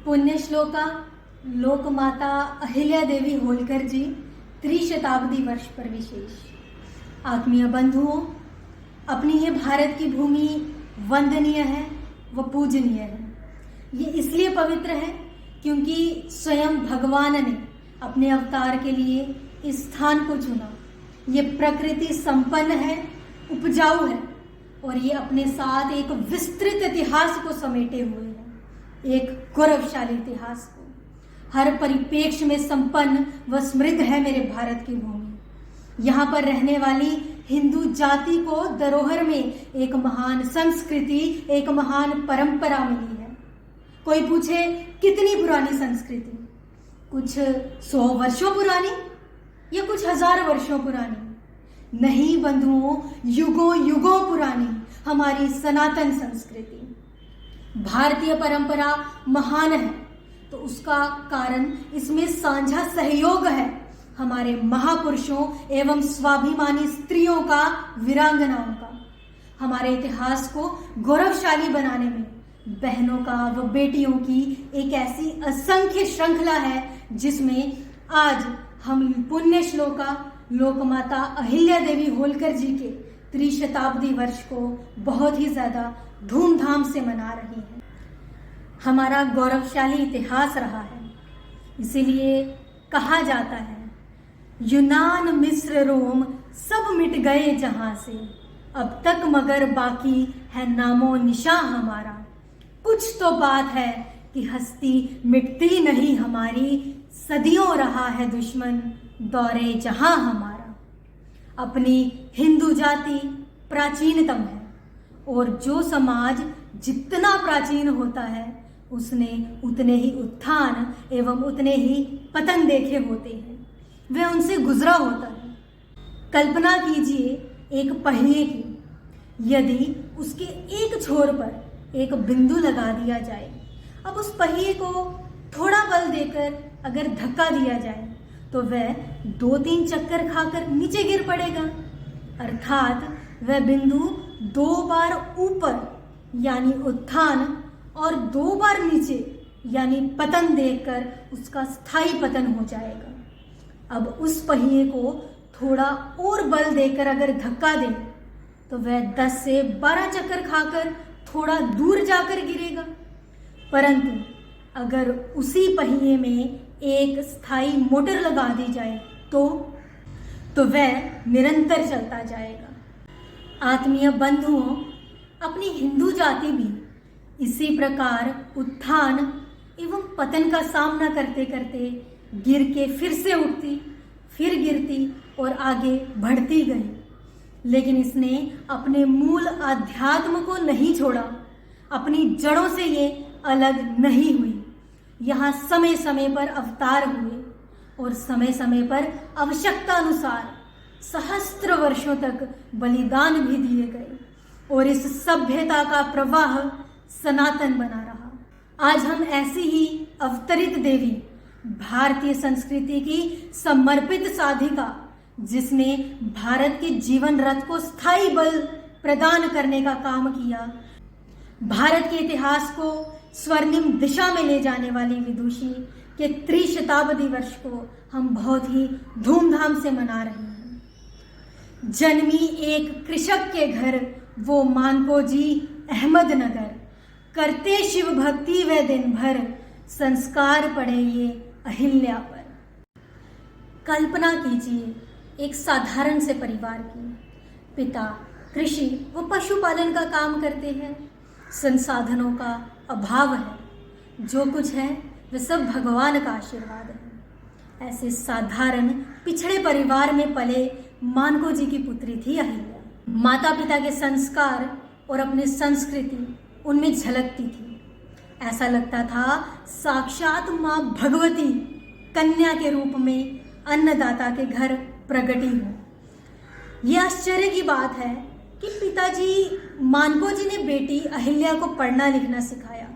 पुण्य श्लोका लोकमाता अहिल्या देवी होलकर जी त्रिशताब्दी वर्ष पर विशेष। आत्मीय बंधुओं, अपनी ये भारत की भूमि वंदनीय है व पूजनीय है। ये इसलिए पवित्र है क्योंकि स्वयं भगवान ने अपने अवतार के लिए इस स्थान को चुना। ये प्रकृति संपन्न है, उपजाऊ है और ये अपने साथ एक विस्तृत इतिहास को समेटे हुए है, एक गौरवशाली इतिहास को। हर परिप्रेक्ष्य में संपन्न व समृद्ध है मेरे भारत की भूमि। यहाँ पर रहने वाली हिंदू जाति को धरोहर में एक महान संस्कृति, एक महान परंपरा मिली है। कोई पूछे कितनी पुरानी संस्कृति? कुछ 100 वर्षों पुरानी या कुछ 1000 वर्षों पुरानी? नहीं बंधुओं, युगों युगों पुरानी हमारी सनातन संस्कृति। भारतीय परंपरा महान है तो उसका कारण इसमें साझा सहयोग है हमारे महापुरुषों एवं स्वाभिमानी स्त्रियों का, वीरांगनाओं का। हमारे इतिहास को गौरवशाली बनाने में बहनों का व बेटियों की एक ऐसी असंख्य श्रृंखला है जिसमें आज हम पुण्य श्लोका लोकमाता अहिल्या देवी होलकर जी के त्रिशताब्दी वर्ष को बहुत ही ज्यादा धूमधाम से मना रही हैं। हमारा गौरवशाली इतिहास रहा है, इसीलिए कहा जाता है यूनान मिस्र रोम सब मिट गए जहां से, अब तक मगर बाकी है नामो निशान हमारा। कुछ तो बात है कि हस्ती मिटती नहीं हमारी, सदियों रहा है दुश्मन दौरे जहां हमारा। अपनी हिंदू जाति प्राचीनतम है और जो समाज जितना प्राचीन होता है उसने उतने ही उत्थान एवं उतने ही पतन देखे होते हैं, वह उनसे गुजरा होता है। कल्पना कीजिए एक पहिए की, यदि उसके एक छोर पर एक बिंदु लगा दिया जाए, अब उस पहिए को थोड़ा बल देकर अगर धक्का दिया जाए तो वह 2-3 चक्कर खाकर नीचे गिर पड़ेगा, अर्थात वह बिंदु 2 बार ऊपर यानी उत्थान और 2 बार नीचे यानी पतन देखकर उसका स्थायी पतन हो जाएगा। अब उस पहिए को थोड़ा और बल देकर अगर धक्का दें तो वह 10 से 12 चक्कर खाकर थोड़ा दूर जाकर गिरेगा, परंतु अगर उसी पहिए में एक स्थायी मोटर लगा दी जाए तो वह निरंतर चलता जाएगा। आत्मीय बंधुओं, अपनी हिंदू जाति भी इसी प्रकार उत्थान एवं पतन का सामना करते करते गिर के फिर से उठती, फिर गिरती और आगे बढ़ती गई, लेकिन इसने अपने मूल आध्यात्म को नहीं छोड़ा, अपनी जड़ों से ये अलग नहीं हुई। यहाँ समय समय पर अवतार हुए और समय समय पर आवश्यकता अनुसार सहस्त्र वर्षों तक बलिदान भी दिए गए और इस सभ्यता का प्रवाह सनातन बना रहा। आज हम ऐसी ही अवतरित देवी, भारतीय संस्कृति की समर्पित साधिका, जिसने भारत के जीवन रथ को स्थायी बल प्रदान करने का काम किया, भारत के इतिहास को स्वर्णिम दिशा में ले जाने वाली विदुषी के त्रिशताब्दी वर्ष को हम बहुत ही धूमधाम से मना रहे हैं। जन्मी एक कृषक के घर वो मानको जी अहमदनगर, करते शिव भक्ति वे दिन भर, संस्कार पड़े ये अहिल्या पर। कल्पना कीजिए एक साधारण से परिवार की। पिता कृषि व पशुपालन का काम करते हैं, संसाधनों का अभाव है, जो कुछ है वह सब भगवान का आशीर्वाद है। ऐसे साधारण पिछड़े परिवार में पले मानको जी की पुत्री थी अहिल्या। माता पिता के संस्कार और अपनी संस्कृति उनमें झलकती थी। ऐसा लगता था साक्षात माँ भगवती कन्या के रूप में अन्नदाता के घर प्रगटी हो। यह आश्चर्य की बात है कि पिताजी मानको जी ने बेटी अहिल्या को पढ़ना लिखना सिखाया,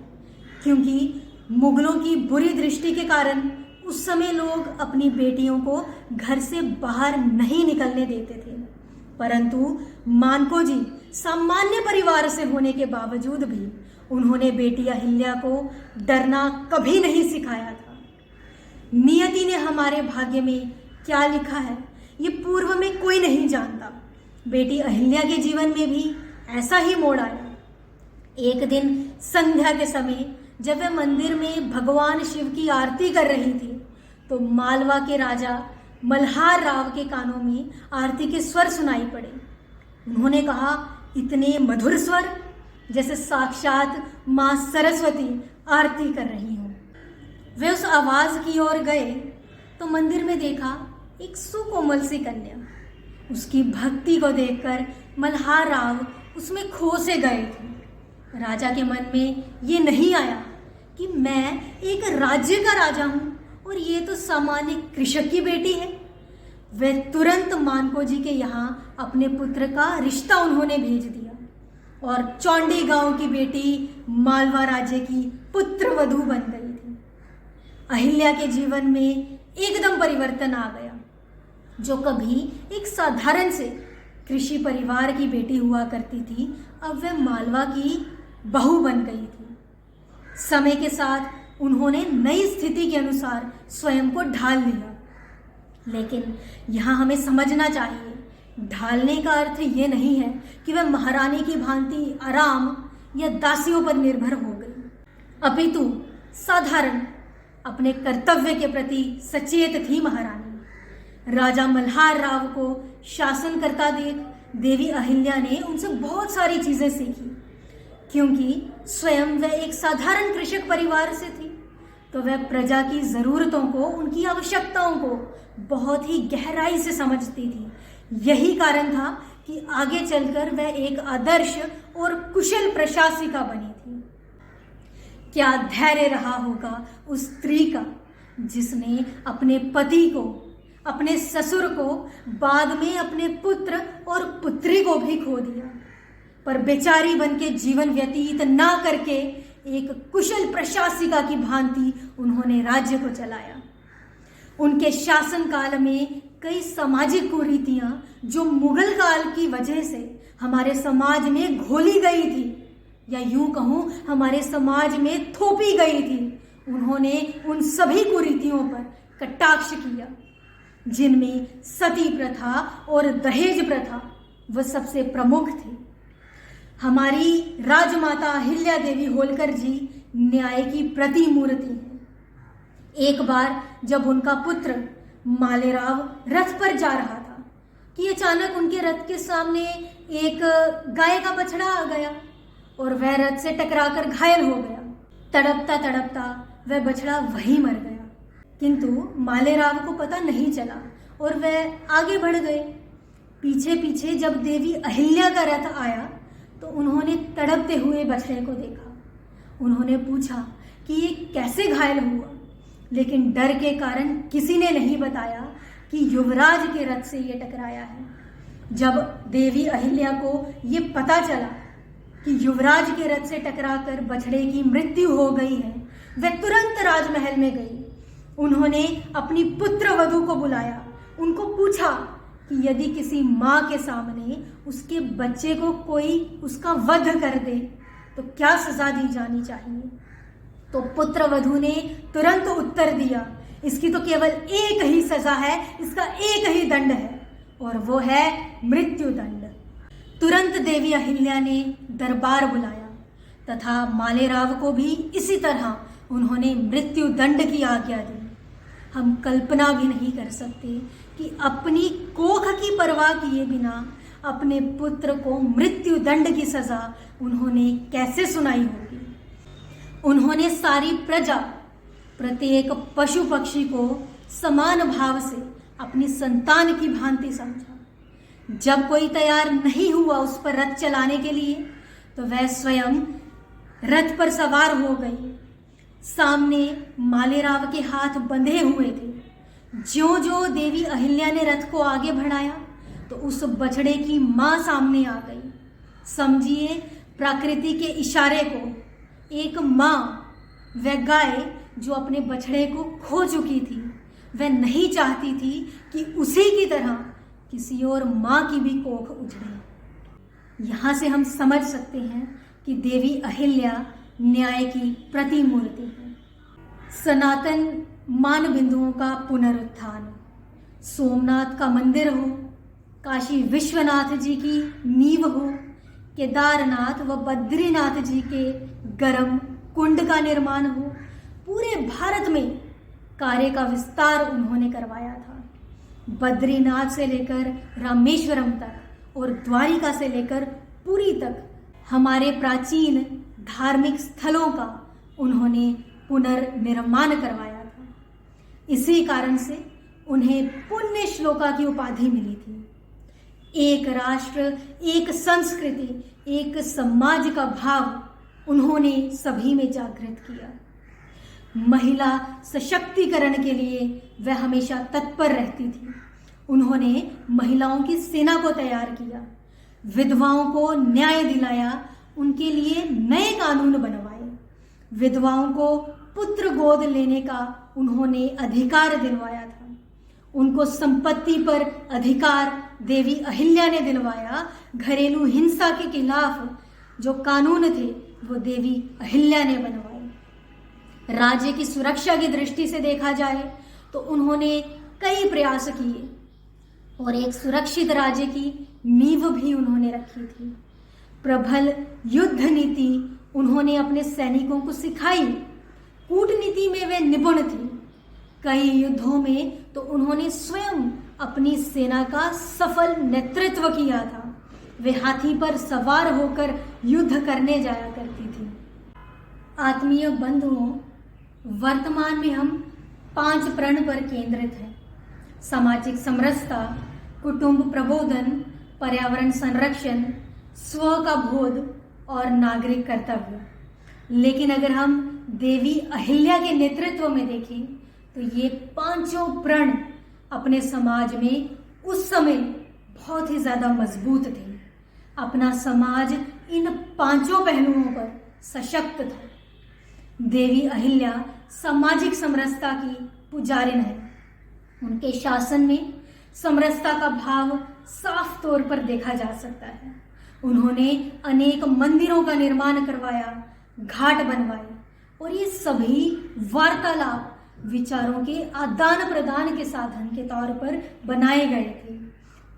क्योंकि मुगलों की बुरी दृष्टि के कारण उस समय लोग अपनी बेटियों को घर से बाहर नहीं निकलने देते थे। परंतु मानको जी सामान्य परिवार से होने के बावजूद भी उन्होंने बेटी अहिल्या को डरना कभी नहीं सिखाया था। नियति ने हमारे भाग्य में क्या लिखा है ये पूर्व में कोई नहीं जानता। बेटी अहिल्या के जीवन में भी ऐसा ही मोड़ आया। एक दिन संध्या के समय जब वह मंदिर में भगवान शिव की आरती कर रही थी तो मालवा के राजा मल्हार राव के कानों में आरती के स्वर सुनाई पड़े। उन्होंने कहा, इतने मधुर स्वर, जैसे साक्षात मां सरस्वती आरती कर रही हो। वे उस आवाज की ओर गए तो मंदिर में देखा एक सुकोमल सी कन्या। उसकी भक्ति को देखकर मल्हार राव उसमें खो से गए थे। राजा के मन में ये नहीं आया कि मैं एक राज्य का राजा हूं और ये तो सामान्य कृषक की बेटी है। वे तुरंत मानको जी के यहाँ अपने पुत्र का रिश्ता उन्होंने भेज दिया और चौंडी गांव की बेटी मालवा राज्य की पुत्र वधू बन गई थी। अहिल्या के जीवन में एकदम परिवर्तन आ गया। जो कभी एक साधारण से कृषि परिवार की बेटी हुआ करती थी, अब वह मालवा की बहू बन गई थी। समय के साथ उन्होंने नई स्थिति के अनुसार स्वयं को ढाल लिया। लेकिन यहाँ हमें समझना चाहिए, ढालने का अर्थ ये नहीं है कि वह महारानी की भांति आराम या दासियों पर निर्भर हो गई, अपितु साधारण अपने कर्तव्य के प्रति सचेत थी महारानी। राजा मल्हार राव को शासन करता देख देवी अहिल्या ने उनसे बहुत सारी चीजें सीखी। क्योंकि स्वयं वह एक साधारण कृषक परिवार से थी तो वह प्रजा की जरूरतों को, उनकी आवश्यकताओं को बहुत ही गहराई से समझती थी। यही कारण था कि आगे चलकर वह एक आदर्श और कुशल प्रशासिका बनी थी। क्या धैर्य रहा होगा उस स्त्री का जिसने अपने पति को, अपने ससुर को, बाद में अपने पुत्र और पुत्री को भी खो दिया, पर बेचारी बन के जीवन व्यतीत ना करके एक कुशल प्रशासिका की भांति उन्होंने राज्य को चलाया। उनके शासन काल में कई सामाजिक कुरीतियां जो मुगल काल की वजह से हमारे समाज में घोली गई थी या यूं कहूं हमारे समाज में थोपी गई थी, उन्होंने उन सभी कुरीतियों पर कटाक्ष किया, जिनमें सती प्रथा और दहेज प्रथा वह सबसे प्रमुख थी। हमारी राजमाता अहिल्या देवी होलकर जी न्याय की प्रतिमूर्ति हैं। एक बार जब उनका पुत्र मालेराव रथ पर जा रहा था कि अचानक उनके रथ के सामने एक गाय का बछड़ा आ गया और वह रथ से टकराकर घायल हो गया। तड़पता तड़पता वह बछड़ा वहीं मर गया, किंतु मालेराव को पता नहीं चला और वह आगे बढ़ गए। पीछे पीछे जब देवी अहिल्या का रथ आया तो उन्होंने तड़पते हुए बछड़े को देखा। उन्होंने पूछा कि ये कैसे घायल हुआ, लेकिन डर के कारण किसी ने नहीं बताया कि युवराज के रथ से ये टकराया है। जब देवी अहिल्या को ये पता चला कि युवराज के रथ से टकराकर बछड़े की मृत्यु हो गई है, वह तुरंत राजमहल में गई। उन्होंने अपनी पुत्र वधू को बुलाया, उनको पूछा कि यदि किसी माँ के सामने उसके बच्चे को कोई उसका वध कर दे तो क्या सजा दी जानी चाहिए। तो पुत्र वधू ने तुरंत उत्तर दिया, इसकी तो केवल एक ही सजा है, इसका एक ही दंड है और वो है मृत्यु दंड। तुरंत देवी अहिल्या ने दरबार बुलाया तथा मालेराव को भी इसी तरह उन्होंने मृत्यु दंड की आज्ञा दी। हम कल्पना भी नहीं कर सकते कि अपनी कोख की परवाह किए बिना अपने पुत्र को मृत्यु दंड की सजा उन्होंने कैसे सुनाई होगी। उन्होंने सारी प्रजा, प्रत्येक पशु पक्षी को समान भाव से अपनी संतान की भांति समझा। जब कोई तैयार नहीं हुआ उस पर रथ चलाने के लिए तो वह स्वयं रथ पर सवार हो गई। सामने मालेराव के हाथ बंधे हुए थे। ज्यों ज्यों देवी अहिल्या ने रथ को आगे बढ़ाया तो उस बछड़े की मां सामने आ गई। समझिए प्रकृति के इशारे को एक मां, वह गाय जो अपने बछड़े को खो चुकी थी, वह नहीं चाहती थी कि उसी की तरह किसी और मां की भी कोख उजड़े। यहाँ से हम समझ सकते हैं कि देवी अहिल्या न्याय की प्रतिमूर्ति है। सनातन मान बिंदुओं का पुनरुत्थान, सोमनाथ का मंदिर हो, काशी विश्वनाथ जी की नींव हो, केदारनाथ व बद्रीनाथ जी के गर्म कुंड का निर्माण हो, पूरे भारत में कार्य का विस्तार उन्होंने करवाया था। बद्रीनाथ से लेकर रामेश्वरम तक और द्वारिका से लेकर पुरी तक हमारे प्राचीन धार्मिक स्थलों का उन्होंने पुनर्निर्माण करवाया था। इसी कारण से उन्हें पुण्य श्लोका की उपाधि मिली थी। एक राष्ट्र, एक संस्कृति, एक समाज का भाव उन्होंने सभी में जागृत किया। महिला सशक्तिकरण के लिए वह हमेशा तत्पर रहती थी। उन्होंने महिलाओं की सेना को तैयार किया, विधवाओं को न्याय दिलाया, उनके लिए नए कानून बनवाए, विधवाओं को पुत्र गोद लेने का उन्होंने अधिकार दिलवाया था, उनको संपत्ति पर अधिकार देवी अहिल्या ने दिलवाया। घरेलू हिंसा के खिलाफ जो कानून थे वो देवी अहिल्या ने बनवाए। राज्य की सुरक्षा की दृष्टि से देखा जाए तो उन्होंने कई प्रयास किए और एक सुरक्षित राज्य की नींव भी उन्होंने रखी थी। प्रबल युद्ध नीति उन्होंने अपने सैनिकों को सिखाई। कूटनीति में वे निपुण थे। कई युद्धों में तो उन्होंने स्वयं अपनी सेना का सफल नेतृत्व किया था। वे हाथी पर सवार होकर युद्ध करने जाया करती थी। आत्मीय बंधुओं, वर्तमान में हम 5 प्रण पर केंद्रित हैं: सामाजिक समरसता, कुटुंब प्रबोधन, पर्यावरण संरक्षण, स्व का बोध और नागरिक कर्तव्य। लेकिन अगर हम देवी अहिल्या के नेतृत्व में देखें तो ये 5 प्रण अपने समाज में उस समय बहुत ही ज़्यादा मजबूत थे। अपना समाज इन 5 पहलुओं पर सशक्त था। देवी अहिल्या सामाजिक समरसता की पुजारिन है। उनके शासन में समरसता का भाव साफ तौर पर देखा जा सकता है। उन्होंने अनेक मंदिरों का निर्माण करवाया, घाट बनवाए और ये सभी वार्तालाप विचारों के आदान प्रदान के साधन के तौर पर बनाए गए थे,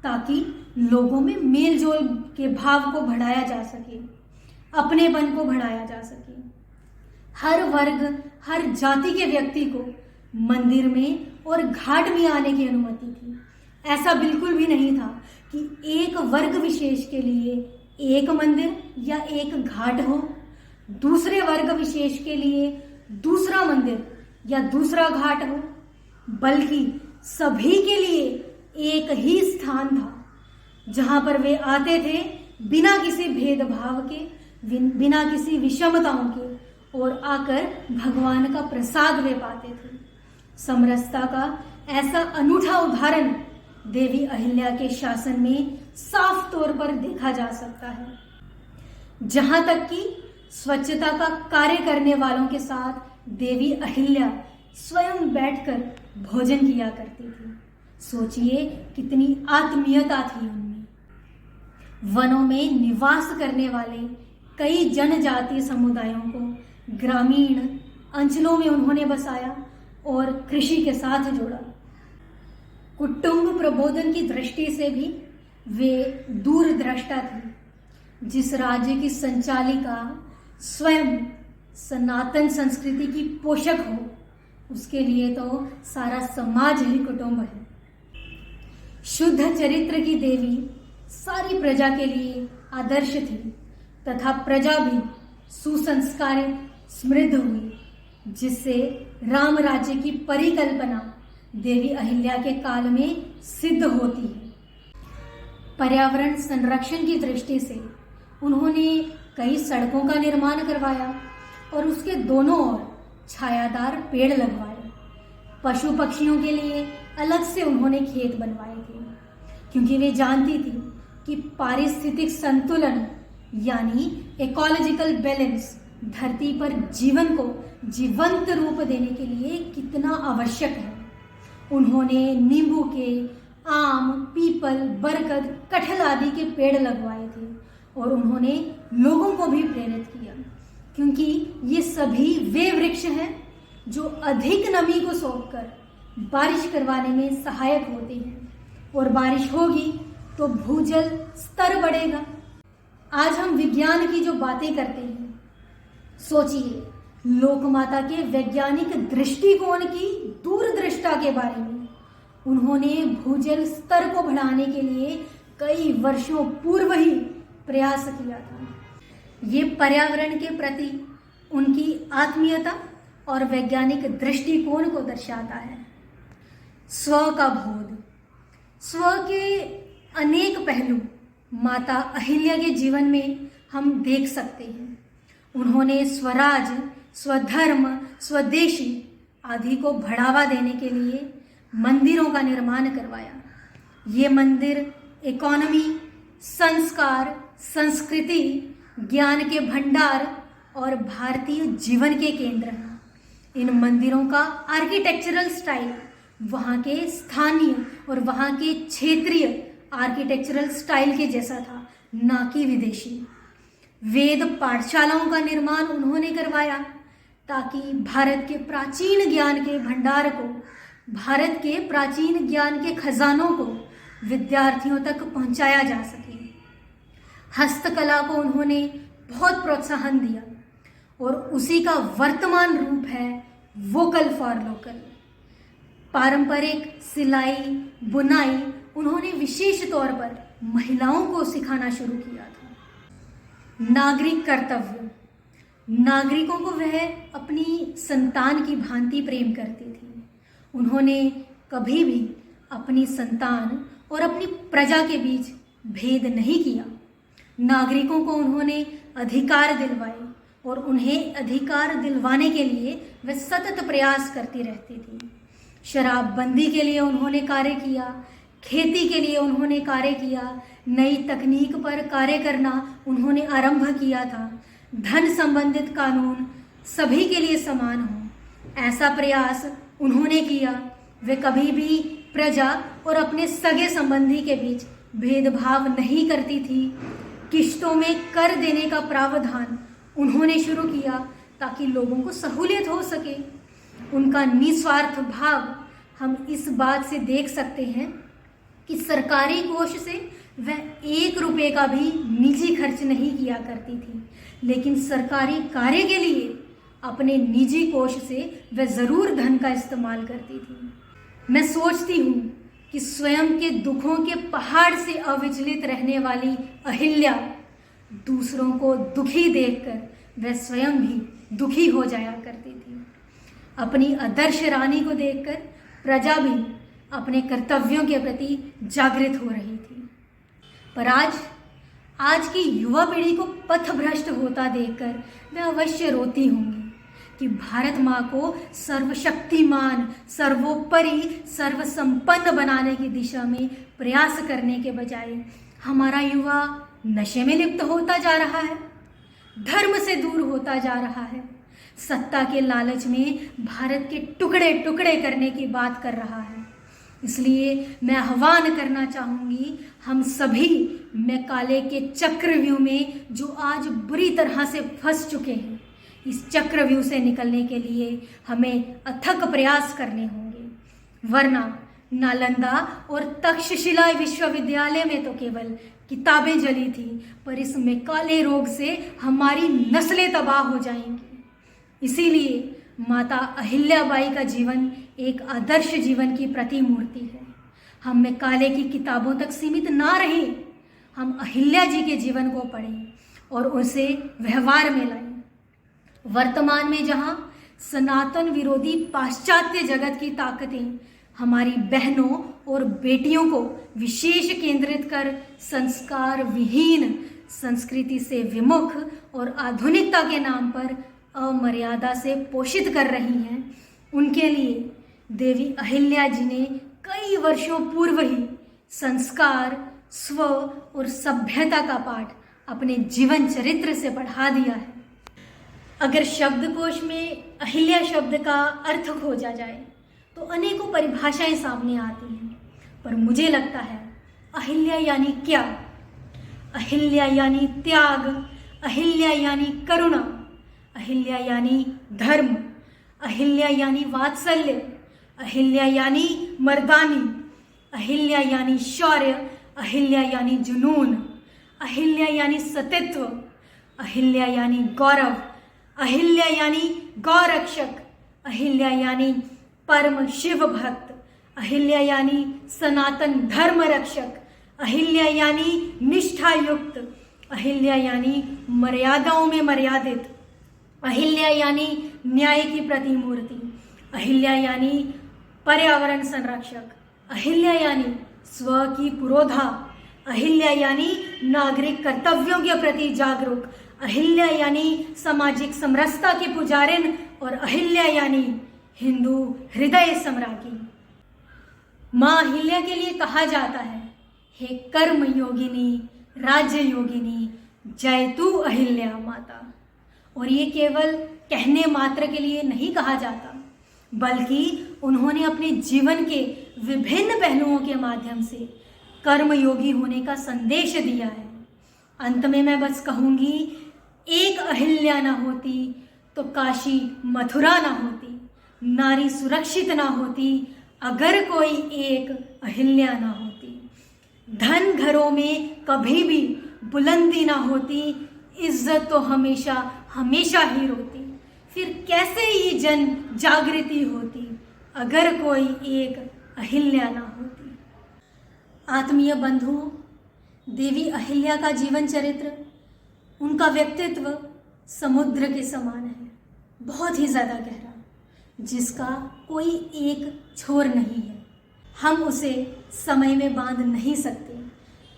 ताकि लोगों में मेल जोल के भाव को बढ़ाया जा सके, अपनेपन को बढ़ाया जा सके। हर वर्ग, हर जाति के व्यक्ति को मंदिर में और घाट में आने की अनुमति थी। ऐसा बिल्कुल भी नहीं था कि एक वर्ग विशेष के लिए एक मंदिर या एक घाट हो, दूसरे वर्ग विशेष के लिए दूसरा मंदिर या दूसरा घाट हो, बल्कि सभी के लिए एक ही स्थान था जहां पर वे आते थे बिना किसी भेदभाव के, बिना किसी विषमताओं के, और आकर भगवान का प्रसाद वे पाते थे। समरसता का ऐसा अनूठा उदाहरण देवी अहिल्या के शासन में साफ तौर पर देखा जा सकता है। जहां तक कि स्वच्छता का कार्य करने वालों के साथ देवी अहिल्या स्वयं बैठकर भोजन किया करती थी। सोचिए कितनी आत्मीयता थी उनमें। वनों में निवास करने वाले कई जनजातीय समुदायों को ग्रामीण अंचलों में उन्होंने बसाया और कृषि के साथ जोड़ा। कुटुंब प्रबोधन की दृष्टि से भी वे दूरदृष्टा थे। जिस राज्य की संचालिका स्वयं सनातन संस्कृति की पोषक हो, उसके लिए तो सारा समाज ही कुटुंब है। शुद्ध चरित्र की देवी सारी प्रजा के लिए आदर्श थी तथा प्रजा भी सुसंस्कारित, समृद्ध हुई, जिससे राम राज्य की परिकल्पना देवी अहिल्या के काल में सिद्ध होती है। पर्यावरण संरक्षण की दृष्टि से उन्होंने कई सड़कों का निर्माण करवाया और उसके दोनों ओर छायादार पेड़ लगवाए। पशु पक्षियों के लिए अलग से उन्होंने खेत बनवाए थे, क्योंकि वे जानती थी कि पारिस्थितिक संतुलन यानी इकोलॉजिकल बैलेंस धरती पर जीवन को जीवंत रूप देने के लिए कितना आवश्यक है। उन्होंने नींबू के, आम, पीपल, बरगद, कटहल आदि के पेड़ लगवाए थे और उन्होंने लोगों को भी प्रेरित किया क्योंकि ये सभी वे वृक्ष हैं जो अधिक नमी को सोखकर बारिश करवाने में सहायक होते हैं, और बारिश होगी तो भूजल स्तर बढ़ेगा। आज हम विज्ञान की जो बातें करते हैं, सोचिए लोकमाता के वैज्ञानिक दृष्टिकोण की दूरदृष्टा के बारे में। उन्होंने भूजल स्तर को बढ़ाने के लिए कई वर्षों पूर्व ही प्रयास किया था। ये पर्यावरण के प्रति उनकी आत्मीयता और वैज्ञानिक दृष्टिकोण को दर्शाता है। स्व का बोध। स्व के अनेक पहलू माता अहिल्या के जीवन में हम देख सकते हैं। उन्होंने स्वराज, स्वधर्म, स्वदेशी आदि को बढ़ावा देने के लिए मंदिरों का निर्माण करवाया। ये मंदिर इकोनॉमी, संस्कार, संस्कृति, ज्ञान के भंडार और भारतीय जीवन के केंद्र हैं। इन मंदिरों का आर्किटेक्चरल स्टाइल वहाँ के स्थानीय और वहाँ के क्षेत्रीय आर्किटेक्चरल स्टाइल के जैसा था, ना कि विदेशी। वेद पाठशालाओं का निर्माण उन्होंने करवाया ताकि भारत के प्राचीन ज्ञान के भंडार को, भारत के प्राचीन ज्ञान के खजानों को विद्यार्थियों तक पहुंचाया जा सके। हस्तकला को उन्होंने बहुत प्रोत्साहन दिया और उसी का वर्तमान रूप है वोकल फॉर लोकल। पारंपरिक सिलाई, बुनाई उन्होंने विशेष तौर पर महिलाओं को सिखाना शुरू किया था। नागरिक कर्तव्य। नागरिकों को वह अपनी संतान की भांति प्रेम करती थी। उन्होंने कभी भी अपनी संतान और अपनी प्रजा के बीच भेद नहीं किया। नागरिकों को उन्होंने अधिकार दिलवाए और उन्हें अधिकार दिलवाने के लिए वह सतत प्रयास करती रहती थी। शराबबंदी के लिए उन्होंने कार्य किया, खेती के लिए उन्होंने कार्य किया, नई तकनीक पर कार्य करना उन्होंने आरंभ किया था। धन संबंधित कानून सभी के लिए समान हो, ऐसा प्रयास उन्होंने किया। वे कभी भी प्रजा और अपने सगे संबंधी के बीच भेदभाव नहीं करती थी। किश्तों में कर देने का प्रावधान उन्होंने शुरू किया ताकि लोगों को सहूलियत हो सके। उनका निस्वार्थ भाव हम इस बात से देख सकते हैं कि सरकारी कोष से वह 1 रुपये का भी निजी खर्च नहीं किया करती थी, लेकिन सरकारी कार्य के लिए अपने निजी कोष से वह जरूर धन का इस्तेमाल करती थी। मैं सोचती हूँ कि स्वयं के दुखों के पहाड़ से अविचलित रहने वाली अहिल्या दूसरों को दुखी देखकर वह स्वयं भी दुखी हो जाया करती थी। अपनी आदर्श रानी को देखकर प्रजा भी अपने कर्तव्यों के प्रति जागृत हो रही थी। पर आज की युवा पीढ़ी को पथभ्रष्ट होता देखकर मैं अवश्य रोती होंगी कि भारत माँ को सर्वशक्तिमान, सर्वोपरि, सर्वसंपन्न बनाने की दिशा में प्रयास करने के बजाय हमारा युवा नशे में लिप्त होता जा रहा है, धर्म से दूर होता जा रहा है, सत्ता के लालच में भारत के टुकड़े टुकड़े करने की बात कर रहा है। इसलिए मैं आह्वान करना चाहूँगी हम सभी मैकाले के चक्रव्यूह में जो आज बुरी तरह से फंस चुके हैं, इस चक्रव्यूह से निकलने के लिए हमें अथक प्रयास करने होंगे। वरना नालंदा और तक्षशिला विश्वविद्यालय में तो केवल किताबें जली थी, पर इस मैकाले रोग से हमारी नस्लें तबाह हो जाएंगी। इसीलिए माता अहिल्याबाई का जीवन एक आदर्श जीवन की प्रतिमूर्ति है। हम मैकाले की किताबों तक सीमित ना रहें, हम अहिल्या जी के जीवन को पढ़ें और उसे व्यवहार में लाएं। वर्तमान में जहाँ सनातन विरोधी पाश्चात्य जगत की ताकतें हमारी बहनों और बेटियों को विशेष केंद्रित कर संस्कार विहीन, संस्कृति से विमुख और आधुनिकता के नाम पर अमर्यादा से पोषित कर रही हैं, उनके लिए देवी अहिल्या जी ने कई वर्षों पूर्व ही संस्कार, स्व और सभ्यता का पाठ अपने जीवन चरित्र से पढ़ा दिया है। अगर शब्दकोश में अहिल्या शब्द का अर्थ खोजा जाए तो अनेकों परिभाषाएं सामने आती हैं, पर मुझे लगता है अहिल्या यानी क्या? अहिल्या यानी त्याग, अहिल्या यानी करुणा, अहिल्या यानी धर्म, अहिल्या यानी वात्सल्य, अहिल्या यानी मर्दानी, अहिल्या यानी शौर्य, अहिल्या यानी जुनून, अहिल्या यानी सतीत्व, अहिल्या यानी गौरव, अहिल्या यानी गौरक्षक, अहिल्या यानी परम शिव भक्त, अहिल्या यानी सनातन धर्म रक्षक, अहिल्या यानी निष्ठा युक्त, अहिल्या यानी मर्यादाओं में मर्यादित, अहिल्या यानी न्याय की प्रतिमूर्ति, अहिल्या यानी पर्यावरण संरक्षक, अहिल्या यानी स्व की पुरोधा, अहिल्या यानी नागरिक कर्तव्यों के प्रति जागरूक, अहिल्या यानी सामाजिक समरसता की पुजारिन और अहिल्या यानी हिंदू हृदय सम्राज्ञी। माँ अहिल्या के लिए कहा जाता है, हे कर्म योगिनी राज्य योगिनी जय तू अहिल्या माता। और ये केवल कहने मात्र के लिए नहीं कहा जाता, बल्कि उन्होंने अपने जीवन के विभिन्न पहलुओं के माध्यम से कर्मयोगी होने का संदेश दिया है। अंत में मैं बस कहूँगी, एक अहिल्या ना होती तो काशी मथुरा ना होती, नारी सुरक्षित ना होती अगर कोई एक अहिल्या ना होती, धन घरों में कभी भी बुलंदी ना होती, इज्जत तो हमेशा हमेशा ही रोती, फिर कैसे ये जन जागृति होती अगर कोई एक अहिल्या ना होती। आत्मीय बंधुओं, देवी अहिल्या का जीवन चरित्र, उनका व्यक्तित्व समुद्र के समान है, बहुत ही ज़्यादा गहरा, जिसका कोई एक छोर नहीं है। हम उसे समय में बांध नहीं सकते,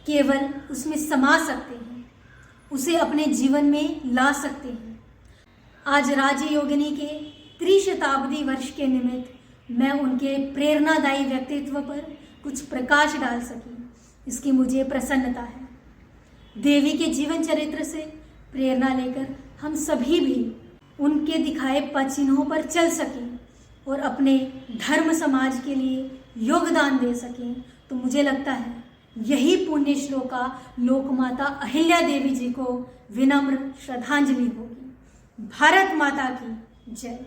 केवल उसमें समा सकते हैं, उसे अपने जीवन में ला सकते हैं। आज राजयोगिनी के त्रिशताब्दी वर्ष के निमित्त मैं उनके प्रेरणादायी व्यक्तित्व पर कुछ प्रकाश डाल सकी, इसकी मुझे प्रसन्नता है। देवी के जीवन चरित्र से प्रेरणा लेकर हम सभी भी उनके दिखाए पथ चिन्हों पर चल सकें और अपने धर्म समाज के लिए योगदान दे सकें, तो मुझे लगता है यही पुण्य श्लोका लोकमाता अहिल्या देवी जी को विनम्र श्रद्धांजलि होगी। भारत माता की जय।